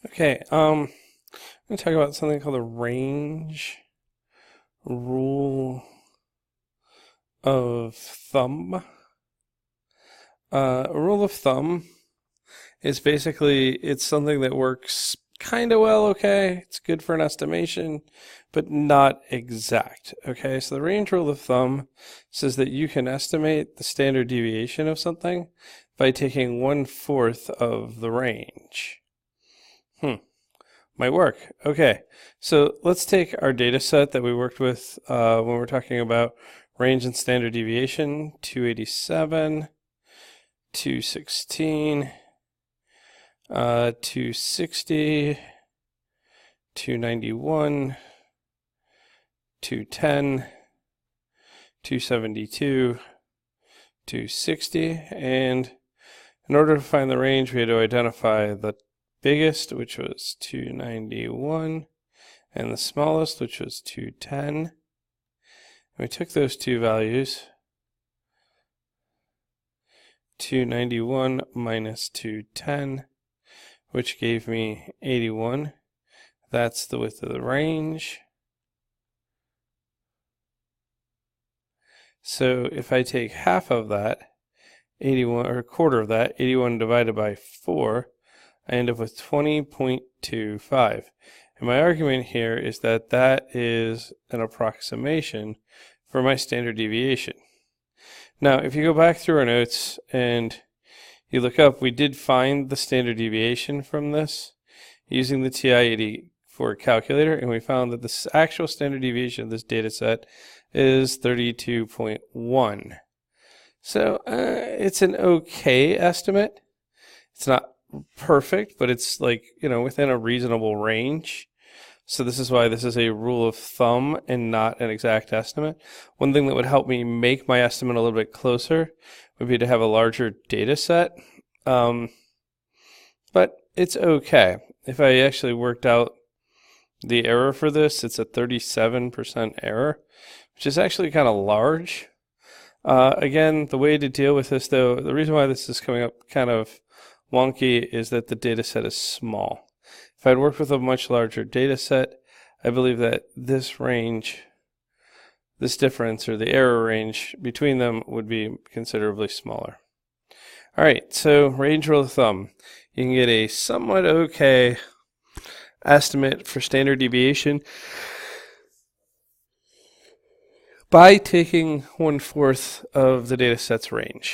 Okay, I'm going to talk about something called the range rule of thumb. A rule of thumb is basically it's something that works kind of well, okay? It's good for an estimation, but not exact, okay? So the range rule of thumb says that you can estimate the standard deviation of something by taking 1/4 of the range. Might work. Okay, so let's take our data set that we worked with when we're talking about range and standard deviation: 287, 216, 260, 291, 210, 272, 260, and in order to find the range, we had to identify the biggest, which was 291, and the smallest, which was 210. We took those two values, 291 minus 210, which gave me 81. That's the width of the range. So if I take half of that, 81, or a quarter of that, 81 divided by 4, I end up with 20.25. And my argument here is that that is an approximation for my standard deviation. Now, if you go back through our notes and you look up, we did find the standard deviation from this using the TI-84 calculator, and we found that the actual standard deviation of this data set is 32.1. So it's an okay estimate. It's not perfect, but it's within a reasonable range. So this is why this is a rule of thumb and not an exact estimate. One thing that would help me make my estimate a little bit closer would be to have a larger data set. But it's okay. If I actually worked out the error for this, it's a 37% error, which is actually kind of large. Again, the way to deal with this, though, the reason why this is coming up kind of wonky is that the data set is small. If I'd worked with a much larger data set, I believe that this range, this difference, or the error range between them would be considerably smaller. All right, so range rule of thumb. You can get a somewhat okay estimate for standard deviation by taking 1/4 of the data set's range.